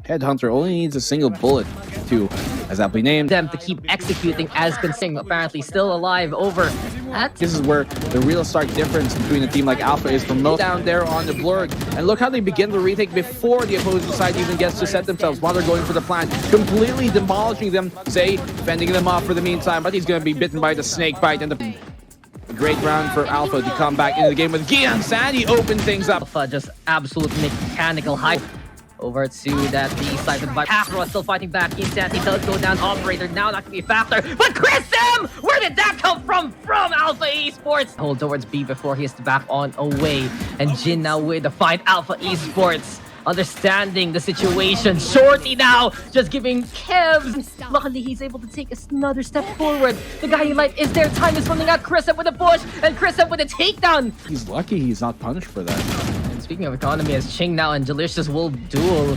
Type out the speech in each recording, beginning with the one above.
Headhunter only needs a single bullet to, as aptly named, them to keep executing as Consing apparently still alive over at. This is where the real stark difference between a team like Alpha is from most down there on the blurg. And look how they begin the retake before the opposing side even gets to set themselves while they're going for the plant, completely demolishing them. Zay fending them off for the meantime, but he's going to be bitten by the snake bite. And the great round for Alpha to come back into the game with Gian Sandy open things up. Alpha just absolute mechanical hype. Over to that B side with Kakarot still fighting back. Insanity does go down. Operator now not gonna be a factor. But Chris M! Where did that come from? From Alpha Esports! Hold towards B before he has to back on away. And Jin now with the fight. Alpha Esports understanding the situation. Shorty now just giving Kevs. Luckily he's able to take another step forward. The guy he like is there. Time is running out. Chris M with a push. And Chris M with a takedown. He's lucky he's not punished for that. Speaking of economy, as Ching now and Delicious will duel.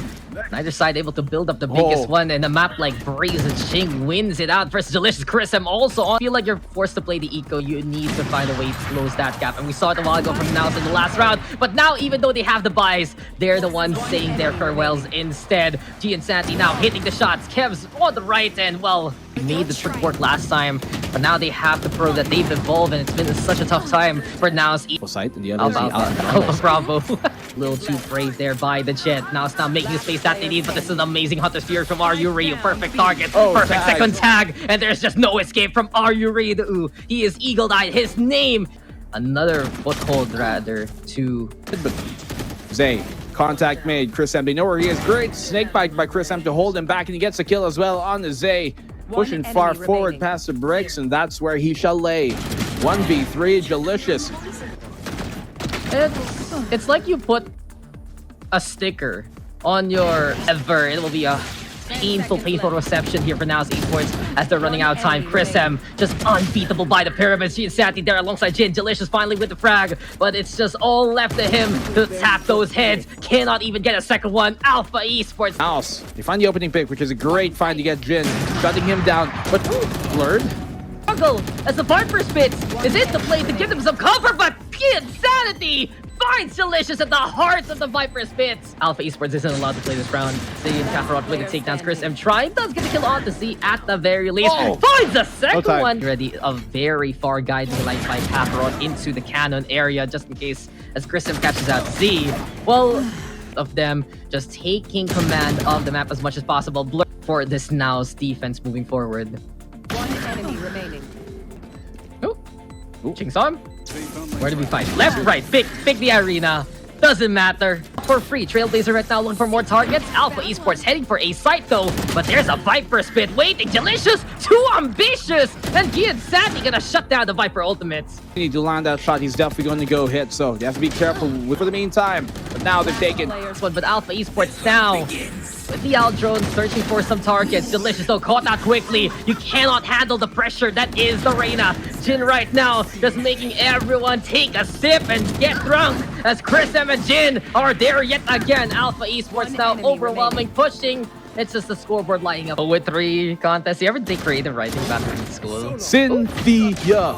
Neither side able to build up the biggest one in a map like Breeze, and Ching wins it out versus Delicious. Chris M also on. I feel like you're forced to play the eco. You need to find a way to close that gap. And we saw it a while ago from Naus in the last round. But now, even though they have the buys, they're the ones saying their farewells instead. G and Santi now hitting the shots. Kev's on the right end. Well, made the trick work last time. But now they have to prove that they've evolved, and it's been such a tough time for Naus. Site and the other Alpha Bravo. A little too brave there by the Jet. Now it's not making the space that they need, but this is an amazing Hunter's Fury from Ryuri. Perfect target, perfect second tag, and there's just no escape from Ryuri. Ooh, he is eagle-eyed. His name, another foothold rather to Zay. Contact made. Chris M. They know where he is. Great snake bite by Chris M to hold him back, and he gets a kill as well on the Zay. Pushing far forward past the bricks, and that's where he shall lay. 1v3, Delicious. It's like you put a sticker on your ever. It will be a painful reception here for Naus Esports as they're running out of time. Chris M just unbeatable by the pyramids. G and Santi there alongside Jin. Delicious finally with the frag, but it's just all left to him to tap those heads. Cannot even get a second one. Alpha Esports. Naus, they find the opening pick, which is a great find to get Jin, shutting him down, but blurred. Struggle as the Viper spits. Is it the play to give them some cover, but Insanity finds Delicious at the heart of the Viper spits. Alpha Esports isn't allowed to play this round. Zay and Kakarot with the takedowns. Chris M trying, does get a kill on to Z at the very least. Finds the second one. Already a very far guiding light by Kakarot into the cannon area just in case as Chris M catches out Z. Well, of them just taking command of the map as much as possible. Blur for this Naus defense moving forward. One enemy remaining. Ching saw him. Where do we fight? Left, right, pick the arena. Doesn't matter. For free, Trailblazer right now looking for more targets. Alpha Esports heading for a site though, but there's a Viper spit waiting. Delicious, too ambitious, and Gian Santi gonna shut down the Viper ultimates. You need to land that shot. He's definitely going to go hit, so they have to be careful for the meantime. But now they're taking. But Alpha Esports now with the Al drone searching for some targets. Delicious though caught out quickly. You cannot handle the pressure that is the Reyna. Jin right now just making everyone take a sip and get drunk as Chris M and Jin are there yet again. Alpha Esports now overwhelming, pushing. It's just the scoreboard lighting up. 0-3 contest. You ever take creative writing back in school? Cynthia.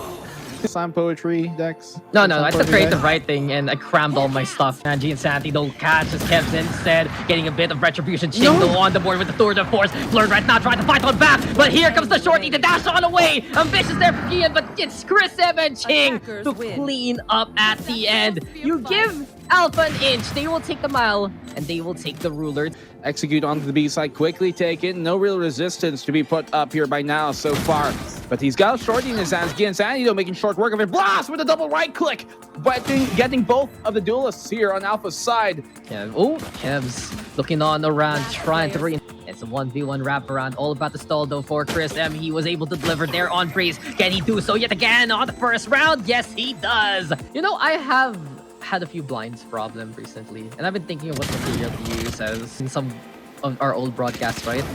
Slam poetry decks. No, I said creative writing and I crammed all my stuff. And G and Santi don't catch as Kev's instead getting a bit of retribution. Ching though on the board with the tour de force. Blurred right now trying to fight on back, but here comes the shorty to dash on away. Ambitious there for Gian, but it's Chris M and Ching to clean up at the end. You give Alpha an inch, they will take the mile and they will take the ruler. Execute onto the B side, quickly taken. No real resistance to be put up here by now so far. But he's got a shorty in his hands. Gian Sandy though making short work of it. Blast with a double right click. But getting both of the duelists here on Alpha's side. Kev's looking on around, trying to It's a 1v1 wraparound, all about the stall though for Chris M. He was able to deliver there on Breeze. Can he do so yet again on the first round? Yes, he does. You know, I have had a few blinds problem recently, and I've been thinking of what material to use as in some of our old broadcasts, right?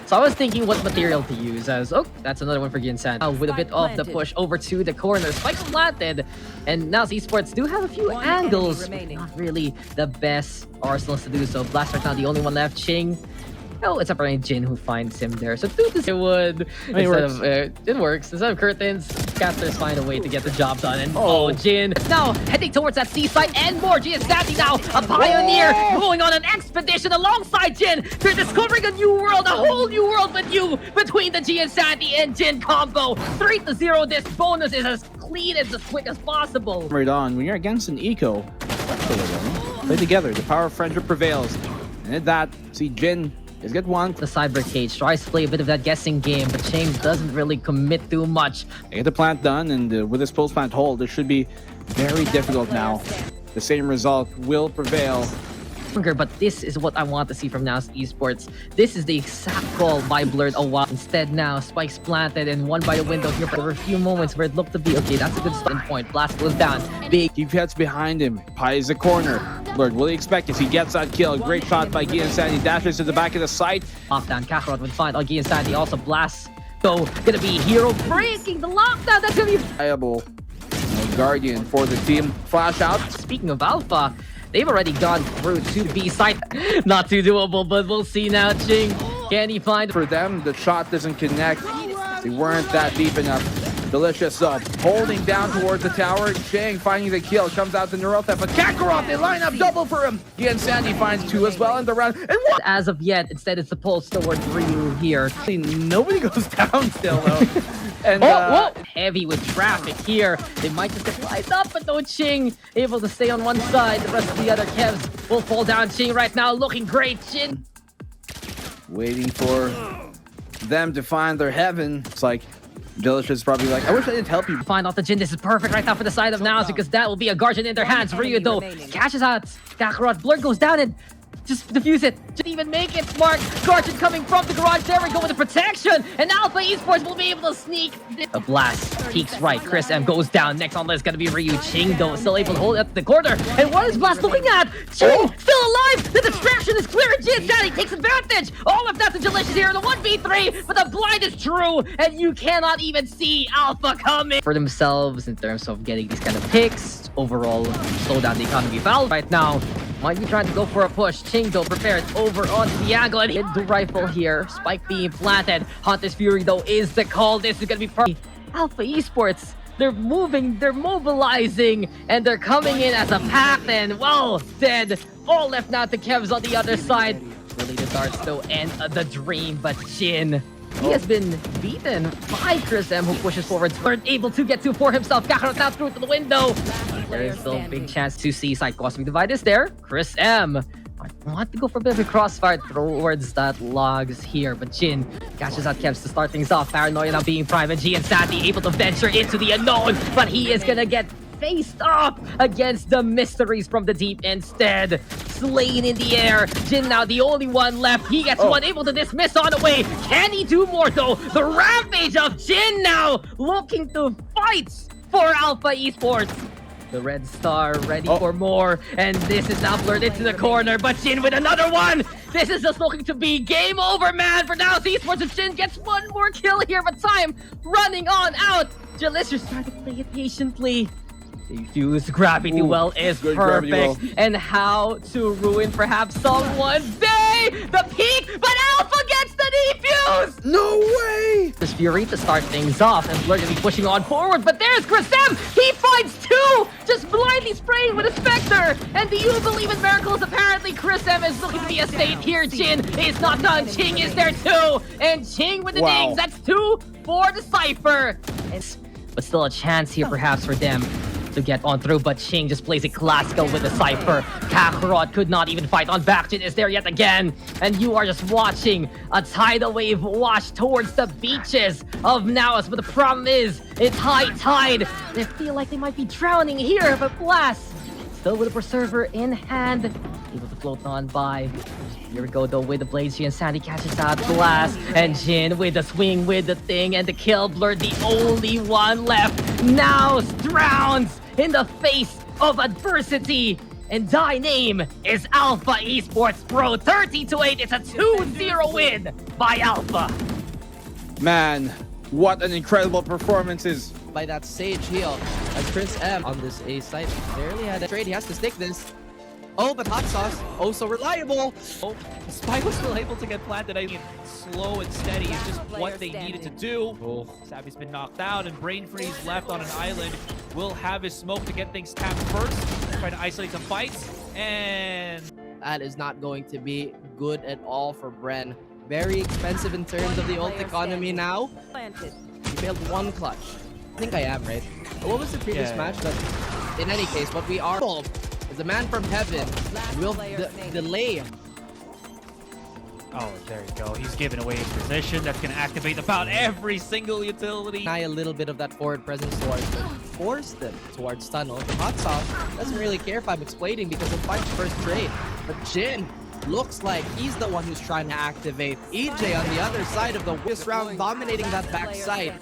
So I was thinking what material to use as, that's another one for Ginsan. With a bit of the push over to the corner, spikes planted, and now Esports do have a few angles, but not really the best arsenals to do so. Blast right now, the only one left. Ching Oh, it's apparently Jin who finds him there. So do this. It would. It works. Instead of curtains, casters find a way to get the job done. And Jin now heading towards that seaside and more. Jin is standing now, a pioneer going on an expedition alongside Jin. They're discovering a new world, a whole new world with you between the G and Sandy and Jin combo. 3-0. This bonus is as clean as quick as possible. Right on. When you're against an eco, play together. The power of friendship prevails. And at that, see Jin is get one. The cyber cage tries to play a bit of that guessing game, but Chang doesn't really commit too much. They get the plant done, and with this post plant hold, it should be very difficult now. The same result will prevail. But this is what I want to see from Now's Esports. This is the exact call by Blurred a while. Instead now, spikes planted and one by the window here. There were a few moments where it looked to be, okay, that's a good starting point. Blast goes down. Big. Keep heads behind him. Pies the corner. Blurred, will he expect as he gets that kill? Great shot by Gian Sandy. Dashes to the back of the site. Off down, Kakarot would find Gian Sandy. Also blasts. So, gonna be Hero breaking the lockdown. That's gonna be viable. No Guardian for the team. Flash out. Speaking of Alpha, they've already gone through to the B site. Not too doable, but we'll see now. Ching, can he find... For them, the shot doesn't connect. They weren't that deep enough. Delicious up. Holding down towards the tower. Chang finding the kill. Comes out to Neurotep. But Kakarot, they line up double for him. Gian Sandy finds 2 as well in the round. And what? As of yet, instead it's the pulse towards Ryu here. Nobody goes down still, though. And, heavy with traffic here. They might just get lined up, but no Ching able to stay on one side. The rest of the other Kevs will fall down. Ching right now looking great. Jin waiting for them to find their heaven. It's like Delicious probably like, I wish I didn't help you. Find off the Jin. This is perfect right now for the side of Nows because that will be a Guardian in their hands. Ryu though catches out Kakarot. Blur goes down and just defuse it. Didn't even make it. Smart Guardian coming from the garage. There we go with the protection. And Alpha Esports will be able to sneak. A blast peeks right. Chris M goes down. Next on the list is going to be Ryu. Ching though still able to hold up the corner. And what is Blast looking at? Ching still alive. The distraction is clear. Jin Daddy takes advantage. All of that's a Delicious here in the 1v3. But the blind is true. And you cannot even see Alpha coming. For themselves in terms of getting these kind of picks. Overall, slow down the economy. Val right now might be trying to go for a push. Ching though prepared over onto the angle and hit the rifle here. Spike being planted. Hunter's Fury though is the call. This is gonna be Alpha Esports. They're moving, they're mobilizing, and they're coming in as a pack. And well, dead. All left now to Kevs on the other side. Really the darts though and the dream, but Jin. He has been beaten by Chris M, who pushes forward. Weren't able to get 2 for himself. Kakarot now through to the window. There is still a big chance to see side cosmic divide is there. Chris M want to go for a bit of a crossfire towards that logs here, but Jin catches out Kevs to start things off. Paranoia now being private. G and Sandy able to venture into the unknown, but he is gonna get faced off against the mysteries from the deep instead. Slain in the air. Jin now the only one left. He gets one able to dismiss on the way. Can he do more though? The rampage of Jin now looking to fight for Alpha Esports. The red star ready for more, and this is now blurred into the corner, but Jin with another one. This is just looking to be game over, man, for now. Esports and Jin gets one more kill here, but time running on out. Delicious trying to play it patiently. Defuse gravity well is perfect, and how to ruin perhaps someone's day. The peak, but Alpha gets the defuse. No way! There's Fury to start things off, and Blur gonna be pushing on forward, but there's Chris M. He finds 2, just blindly spraying with a Spectre. And do you believe in miracles? Apparently, Chris M is looking to be a state here. Jin is not done. Ching is there too, and Ching with the dings. That's 2 for the Cypher. But still a chance here, perhaps, for them to get on through, but Ching just plays it classical with the Cypher. Kakarot could not even fight on back. Jin is there yet again, and you are just watching a tidal wave wash towards the beaches of Naos, but the problem is, it's high tide. They feel like they might be drowning here, but Blast, still with a Preserver in hand, able to float on by. Here we go though with the blades. G and Sandy catches out Blast, and Jin with the swing with the thing and the kill. Blur the only one left. Now drowns in the face of adversity, and thy name is Alpha Esports Pro. 30-8. It's a 2-0 win by Alpha. Man, what an incredible performance is by that Sage heal. As Prince M on this A site barely had a trade. He has to stick this. Oh, but hot sauce. Oh, so reliable. Oh, the spike was still able to get planted. I mean, slow and steady is just what they needed to do. Oh, Savvy's been knocked out, and Brain Freeze left on an island. Will have his smoke to get things tapped first. Try to isolate some fights, and That is not going to be good at all for Bren. Very expensive in terms of the ult economy now. Planted. He failed one clutch. I think I am, right? What was the previous Yeah. match? But in any case, what we are is a man from heaven will delay. oh, there you go. He's giving away his position. That's going to activate about every single utility. Deny a little bit of that forward presence towards them. Force them towards tunnel. The hot sauce doesn't really care if I'm explaining because he'll fight first trade. But Jin looks like he's the one who's trying to activate. EJ on the other side of this round dominating that backside.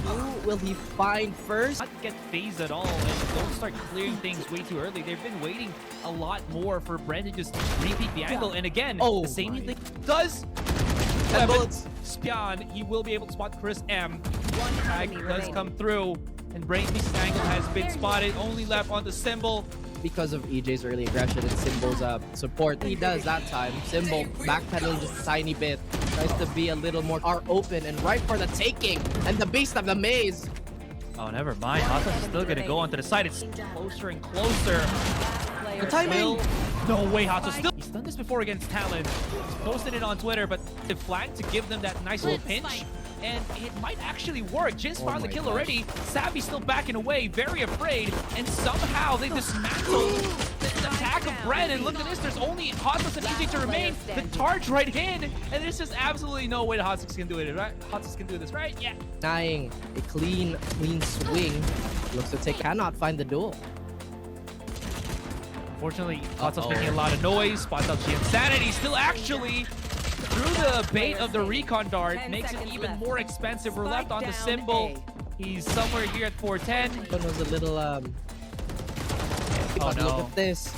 Who will he find first? Not get phased at all and don't start clearing things way too early. They've been waiting a lot more for Brent to just repeat the angle. And again, Oh the same my. thing does. 10 bullets. Spion, he will be able to spot Chris M. Tag enemy does remaining. come through. And Brainbeast's angle has been spotted. Only left on the symbol. Because of EJ's early aggression and Symbol's support. He does that time. Symbol backpedaling just a tiny bit. Tries to be a little more open and right for the taking. And the beast of the maze. Oh, never mind. Hatas is still going to go onto the side. It's closer and closer. Player The timing. Will, no way, Hatas still. He's done this before against Talon. He's posted it on Twitter, but the flank to give them that nice little pinch. And it might actually work. Jin's found the my kill gosh. already. Savvy's still backing away, very afraid. And somehow they dismantled the attack of Brent. And look at this, there's only Hatas and EJ to remain. The charge right in. And there's just absolutely no way that Hatas can do it, right? Hatas can do this, right? Yeah. Denying a clean swing. Looks to take, cannot find the duel. Unfortunately, Hatas making a lot of noise. Spots out the insanity. Still actually through the bait of the recon dart, 10 makes it seconds even left. more expensive. We're left on the Spike down symbol. He's somewhere here at 410. One was a little Oh but look no. at this.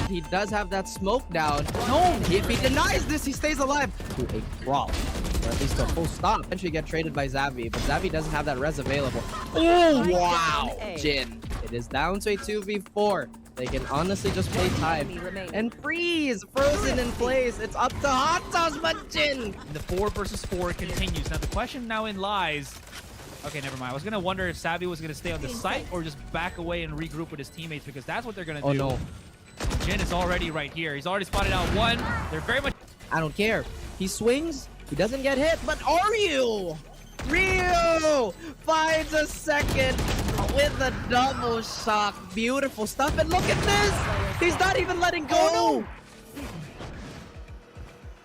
He does have that smoke down. No! If he denies this, he stays alive to a crawl. Or at least a full stop. Eventually get traded by Xavi, but Xavi doesn't have that res available. Oh wow! down A. Jin. It is down to a 2v4. They can honestly just play time. enemy remaining. And freeze! Frozen in place. It's up to hot sauce, but Jin! The 4 versus 4 continues. Now the question now in lies. Okay, never mind. I was gonna wonder if Savvy was gonna stay on the site or just back away and regroup with his teammates because that's what they're gonna do. Oh no. Jin is already right here. He's already spotted out one. They're very much. I don't care. He swings. He doesn't get hit. But are you? Ryu finds a second with a double shock. Beautiful stuff. And look at this. He's not even letting go.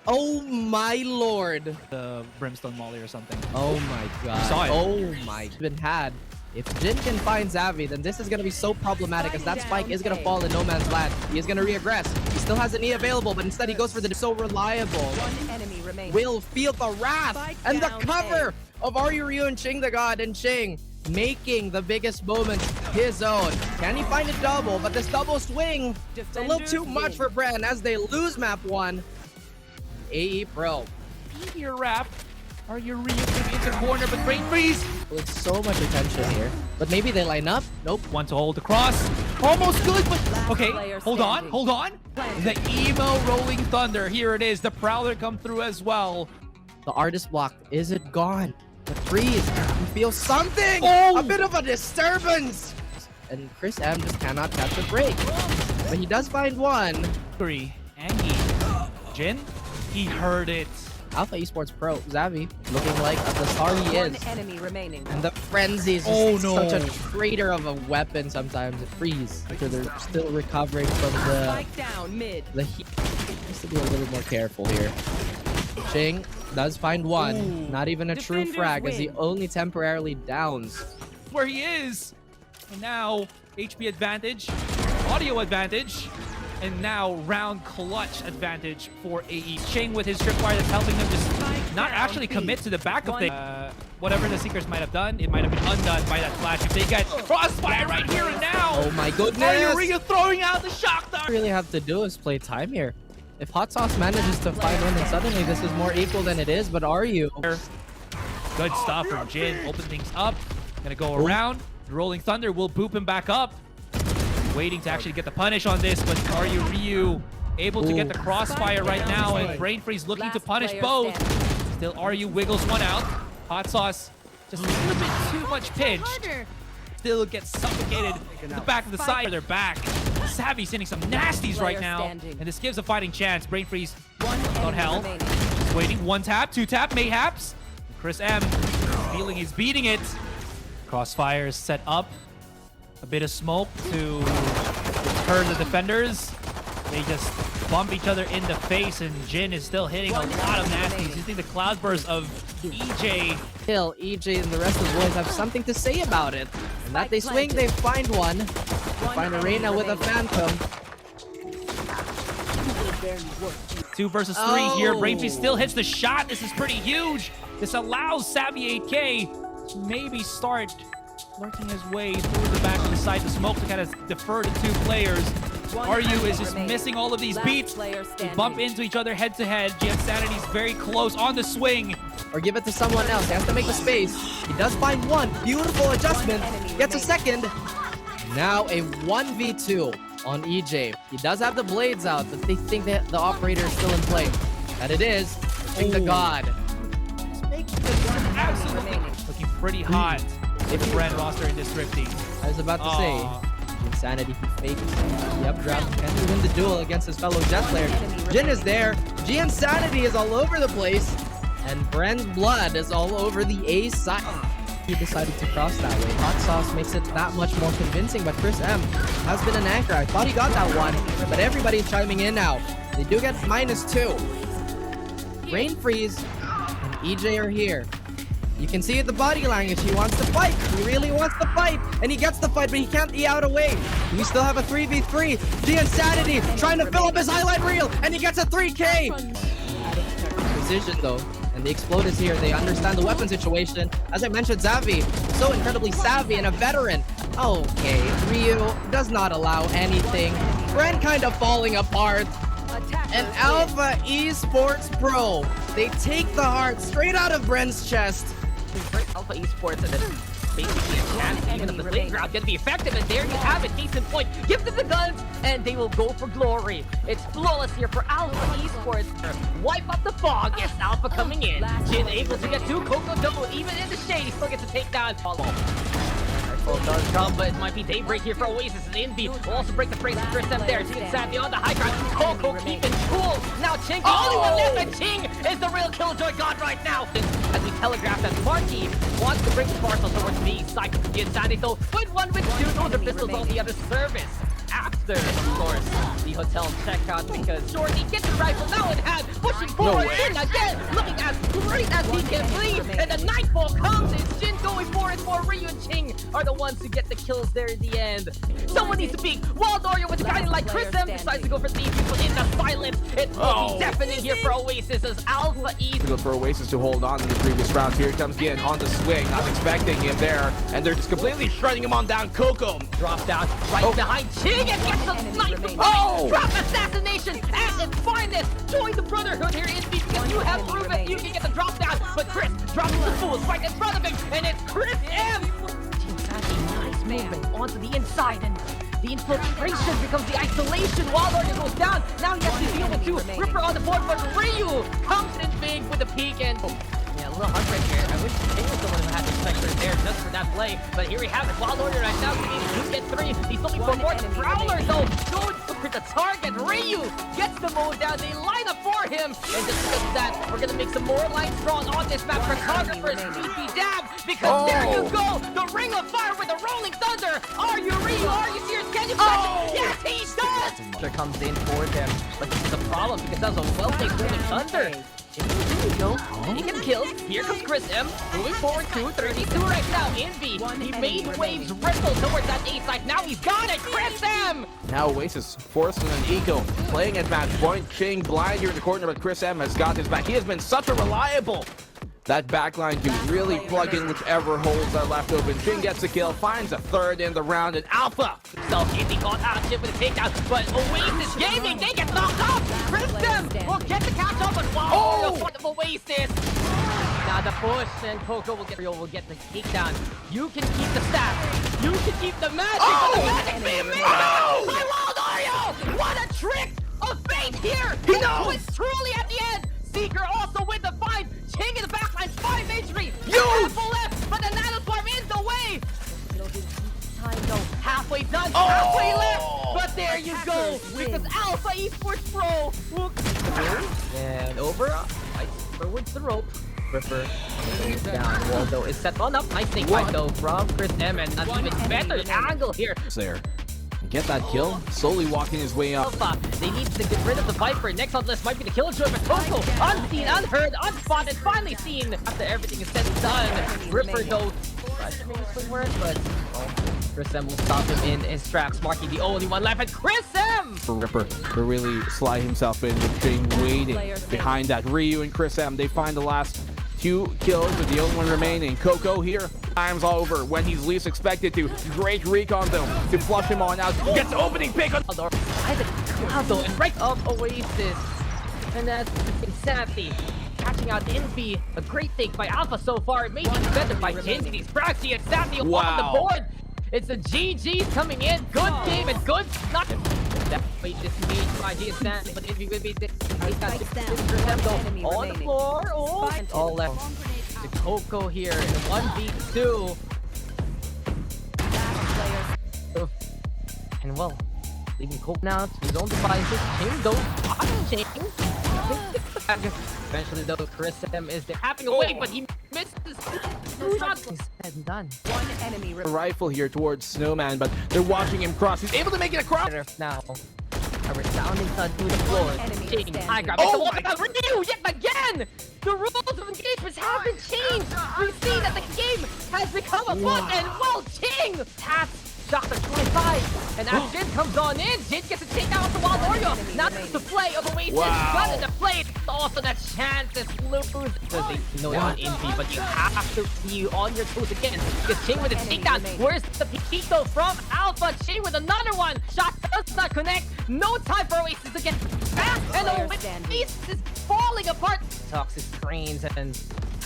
Oh my lord. The Brimstone Molly or something. Oh my god. Saw it. Oh my. Been had. If Jin can find Xavi, then this is going to be so problematic as that spike is going to fall in no man's land. He is going to reaggress. He still has an E available, but instead he goes for the so reliable. One enemy remaining. Will feel the wrath Spike and the down cover of Ryu and Ching the God, and Ching making the biggest moment his own. Can he find a double? But this double swing, it's a little too much for Bren as they lose map 1. AE Pro. Meteor wrap. Are you really gonna be into the corner, but Brain Freeze? With so much attention here. But maybe they line up? Nope. One to hold across. Almost good, but okay. player Hold on, standing. hold on. The emo rolling thunder. Here it is. The Prowler come through as well. The artist block. Is it gone? The freeze. You feel something! Oh! A bit of a disturbance! And Chris M just cannot catch a break. But he does find one. 3. Angie. Jin? He heard it. Alpha Esports Pro, Xavi, looking like the star he One is. enemy remaining. And the frenzy is Oh, just no. such a traitor of a weapon sometimes. It freeze. After they're still recovering from the Spike down mid. heat. Needs to be a little more careful here. Ching does find one. Ooh. Not even a true Defenders frag as he win. only temporarily downs. Where he is. And now, HP advantage. Audio advantage. And now, round clutch advantage for AE. Ching with his tripwire that's helping them just not actually commit to the backup thing. Whatever the Seekers might have done, it might have been undone by that flash. If they get Frostfire right here and now. Oh my goodness! Are you throwing out the shock dart? All you really have to do is play time here. If Hot Sauce manages to find one, then suddenly this is more equal than it is, but are you? Good stuff from Jin. Open things up. Gonna go around. The Rolling Thunder will boop him back up. waiting to actually get the punish on this, but are you Ryu able to get the crossfire right now? And Brain Freeze looking to punish both. Still, Ryu wiggles one out. Hot Sauce just a little bit too much pinched. Still gets suffocated in the back of the side. They're back. Savvy's hitting some nasties right now, and this gives a fighting chance. Brain Freeze on hell. Just waiting. 1 tap, 2 tap, mayhaps. Chris M feeling he's beating it. Crossfire is set up. A bit of smoke to deter the defenders. They just bump each other in the face, and Jin is still hitting a lot of nasties. Using the cloudburst of EJ. Hill, EJ, and the rest of the boys have something to say about it. And that they swing, they find one. They find Arena with a Phantom. 2 versus 3 here. Brain Freeze still hits the shot. This is pretty huge. This allows Savvy 8K to maybe start working his way through the back of the side. The smoke to kind of defer to 2 players. RU is just missing all of these beats. They bump into each other head to head. GM Sanity's very close on the swing. Or give it to someone else. He has to make the space. He does find one. Beautiful adjustment. Gets a second. Now a 1v2 on EJ. He does have the blades out, but they think that the operator is still in play. And it is. I think the god. Absolutely looking pretty hot in the brand roster in this Thrifty. I was about to say. Insanity, he fakes. Yep, grabs. Can he win the duel against his fellow Jet player? Jin is there. G Insanity is all over the place. And Bren's blood is all over the A side. He decided to cross that way. Hot Sauce makes it that much more convincing, but Chris M has been an anchor. I thought he got that one, but everybody's chiming in now. They do get -2. Brain Freeze and EJ are here. You can see it, the body language. He wants to fight. He really wants to fight. And he gets the fight, but he can't E out away. We still have a 3v3. The Insanity trying to fill up his highlight reel, and he gets a 3K. Precision, though. And the Explode is here. They understand the weapon situation. As I mentioned, Zavvi, so incredibly savvy and a veteran. Okay, Ryu does not allow anything. Bren kind of falling apart. And Alpha Esports Pro, they take the heart straight out of Bren's chest. Alpha Esports and then basically a chance even if the playground can be effective, and there you have it, case in point. Give them the guns and they will go for glory. It's flawless here for Alpha Esports. Wipe up the fog. Yes, Alpha coming in. Jin able to get 2 Coco double even in the shade. He still gets a takedown. Well, does come, but it might be daybreak here for Oasis and Envy. Will also break the phrase of Chris M there. Team Savvy on the high ground. Coco keeping cool. Now Ching, the only one left, and Ching is the real killjoy god right now. As we telegraph that Marky wants to bring the parcel towards me. Cycle to the Insanity though. With 1 with 2, those are pistols on the other service. After, of course, the hotel checkout, because Shorty gets the rifle now in hand, pushing forward in again, looking as great as he can be, and the nightfall comes. It's Jin going for it, for Ryu and Ching are the ones who get the kills there in the end. Someone needs to peek. Waldoria with a guy like Chris M decides to go for the defense, but in the silence, it will be deafening here for Oasis as Alpha East. Goes for Oasis to hold on in the previous round. Here comes Gin on the swing, not expecting him there, and they're just completely shredding him on down. Coco drops down right behind Ching and gets the snipe. Drop assassination at its finest. Join the Brotherhood here, Envy, because you have proven you can get the drop down. But Chris drops the fools right in front of him, and it's Chris M. Nice movement onto the inside, and the infiltration becomes the isolation. Waldoria goes down. Now he has to deal with 2. Ripper on the board, but Ryu comes in big with a peek, and yeah, a little heartbreak here. I wish Ching was the one who had the Spectre there just for that play. But here we have it. Waldoria right now needs to get 3. He's looking for more. The Prowler though goes for the target. Ryu gets the mode down. They line up for him. And just because of that, we're gonna make some more lines drawn on this map. Cartographers, creepy dab, because there you go. The Ring of Fire with the Rolling Thunder. Are you Ryu? Are you serious? Can you catch it? Yes, he does. There comes in for them, but this is a problem because that was a well-placed Rolling Thunder. Here we go. He gets killed. Here comes Chris M. Moving forward to 32 right now. Envy. He made waves ripple towards that A side. Now he's got it. Chris M. Now Oasis forcing an eco, playing at match point. Ching blind here in the corner, but Chris M has got his back. He has been such a reliable. That backline can really plug in whichever holes are left open. Ching gets the kill, finds a 3rd in the round, and Alpha. Envy caught out of shit with a takedown, but Oasis Gaming, they get knocked off. Chris M will get the catch up, but wow, the front of Oasis. Now the push, and Coco will get the takedown. You can keep the staff. You can keep the magic. But the magic being missed by Wild Oreo. What a trick of fate here. He knows. It's truly at the end. Seeker also with the find. Ching in the backline, 5 HP. Half left, but the nanoswarm is the way. It'll be time though. Halfway done, halfway left. But there you go, because Alpha Esports Pro will... And over, towards the rope. Ripper goes down. Waldo is set on up. Nice snake fight though from Chris M, and an even better angle here. There. Get that kill, slowly walking his way up. Alpha, they need to get rid of the Viper. Next on the list might be the Killjoy, but Coco, unseen, unheard, unspotted, finally seen. After everything is said and done, Ripper though, but Chris M will stop him in his tracks. Marky the only one left, and Chris M! For Ripper to really slide himself in with Jing waiting behind that. Ryu and Chris M, they find the last 2 kills with the only one remaining. Coco here, time's over when he's least expected to. Great recon though to flush him on out. Gets the opening pick on Isaac and right of Oasis. And that's Insanity. Catching out Envy. A great take by Alpha so far. Maybe better by Jin. These Braxy and Insanity on the board. It's a GG coming in. Good game and good not that wait disengaged by G Insanity, but Envy will be he's got 6 on the floor. Oh, and all left. The Coco here in the 1v2. And well, leaving Coco now to his own devices. Ching goes Ching. Eventually though, Chris M is there having a wait, but he misses 2 shots. He's said and done. One enemy a rifle here towards Snowman, but they're watching him cross. He's able to make it across. Now, a resounding thud through the floor. Ching, high grab. Oh my God! Ryu yet again! The rules of engagements have been changed. We see that the game has become a book, and well, Ching taps shot at 25, and as Jin comes on in, Jin gets a takedown from Wild Oreo. Not just the play of Oasis, but the play. Also, that chance is lose. Because they know on Envy, but you have to be on your toes again. Because Ching with a takedown. Where's the Piquito from Alpha? Ching with another one. Shot does not connect. No time for Oasis to get back, and Oasis is falling apart. Toxic screens and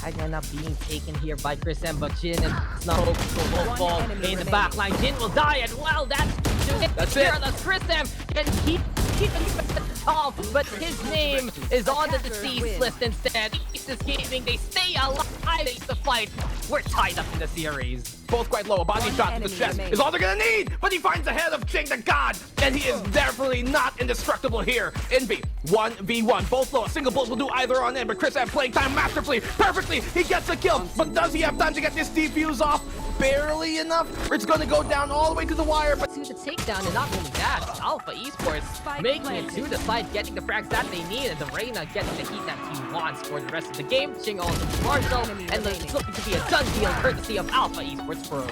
I end up being taken here by Chris M, but Jin and Snow will fall in the back line. Jin will die, and well, that's it. That's Chris M can keep him at the top, but his name is on the deceased list instead. This gaming, they stay alive. They the fight. We're tied up in the series. Both quite low. A body shot to the chest is all they're gonna need, but he finds the head of Ching the God, and he is definitely not indestructible here. Envy 1v1, both low. A single bullet will do either on end, but Chris M playing time masterfully, perfectly. He gets the kill, but does he have time to get this defuse off? Barely enough. It's gonna go down all the way to the wire, but to the takedown, and not only that, Alpha Esports making it to the side, getting the frags that they need, and the Reyna getting the heat that he wants for the rest of the game. Ching also Marshall, and it's looking to be a done deal courtesy of Alpha Esports Pro.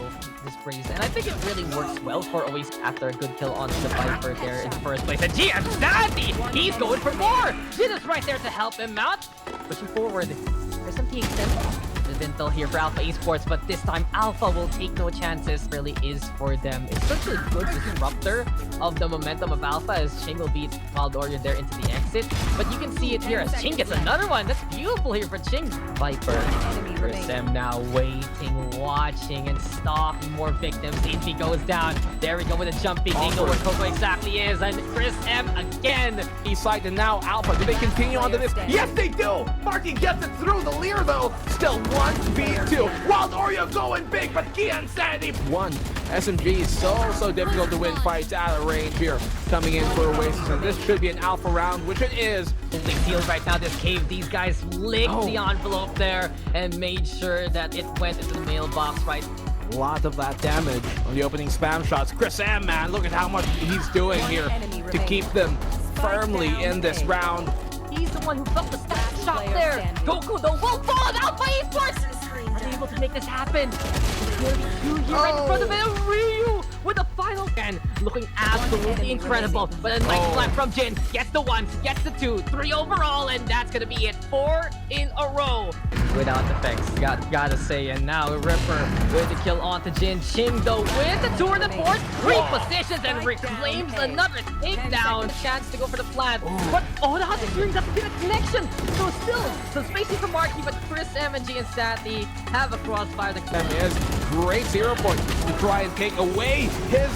This breeze, and I think it really works well for Oasis after a good kill on the Viper there in the first place. And G Sandy, he's going for more. Jin is right there to help him out, pushing forward. There's some TXM. Intel here for Alpha Esports, but this time Alpha will take no chances. Really is for them. It's such a good disruptor of the momentum of Alpha as Ching will beat Wild Oreo there into the exit. But you can see it here as Ching gets another one. That's beautiful here for Ching. Viper. Chris M now waiting, watching, and stalking more victims. Envy goes down. There we go with a jumping. They know where Coco exactly is, and Chris M again. East side, and now Alpha. Do they continue on to this? Yes, they do. Marky gets it through the Lear though. Still 1v2. Wild Oreo going big, but Kian Sandy won. SMG is so difficult to win fights out of range here. Coming in for Oasis, and this should be an Alpha round, which it is. They feel right now this cave. These guys licked the envelope there and made sure that it went into the mailbox right. A lot of that damage on the opening spam shots. Chris M, man, look at how much he's doing here to keep them firmly in this round. He's the one who felt the stack shot there. Goku though will fall. Alpha Esports are they able to make this happen? Here right in front of it. Ryu with the final and looking absolutely incredible. But a nice slap from Jin. Gets the 1, gets the 2, 3 overall, and that's gonna be it. 4 in a row. without effects. Gotta say, and now Ripper with the kill onto Jin. Ching though with the tour de force, repositions and reclaims another takedown. Chance to go for the plant, but the Hunter Fury doesn't get a connection. So still some spacing from Marky, but Chris, MG, and Sandy have a crossfire. That is great 0 point to try and take away his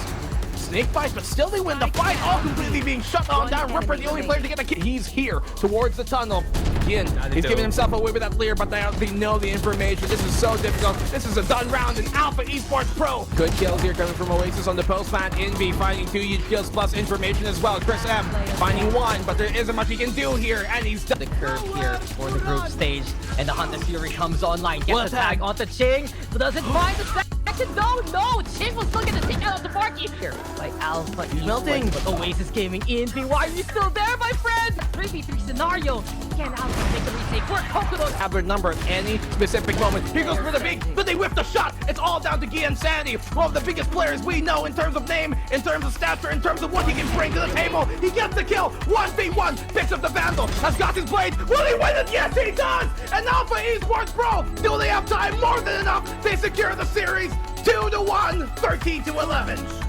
snake bites, but still they win the fight, all completely being shut on down. Ripper, the only player to get a kill. He's here towards the tunnel. Again, he's giving himself away with that clear, but they know the information. This is so difficult. This is a done round in Alpha Esports Pro. Good kills here coming from Oasis on the post plant. Envy finding 2 huge kills plus information as well. Chris M finding 1, but there isn't much he can do here, and he's done. The curve here for the group stage, and the Hunter Fury comes online. Gets the tag onto Ching, but doesn't find the second. No, Ching will still get the take out of the Marky here by Alpha Esports, but Oasis Gaming. Envy, why are you still there, my friend? 3v3 scenario. Can Alpha make a retake? We're Coconuts. Have their number at any specific moment. Here goes for the big, but they whip the shot. It's all down to Gian Sandy, one of the biggest players we know in terms of name, in terms of stature, in terms of what he can bring to the table. He gets the kill. 1v1, picks up the Vandal, has got his blade. Will he win it? Yes, he does! And Alpha Esports Pro, do they have time? More than enough. They secure the series 2-1, 13-11.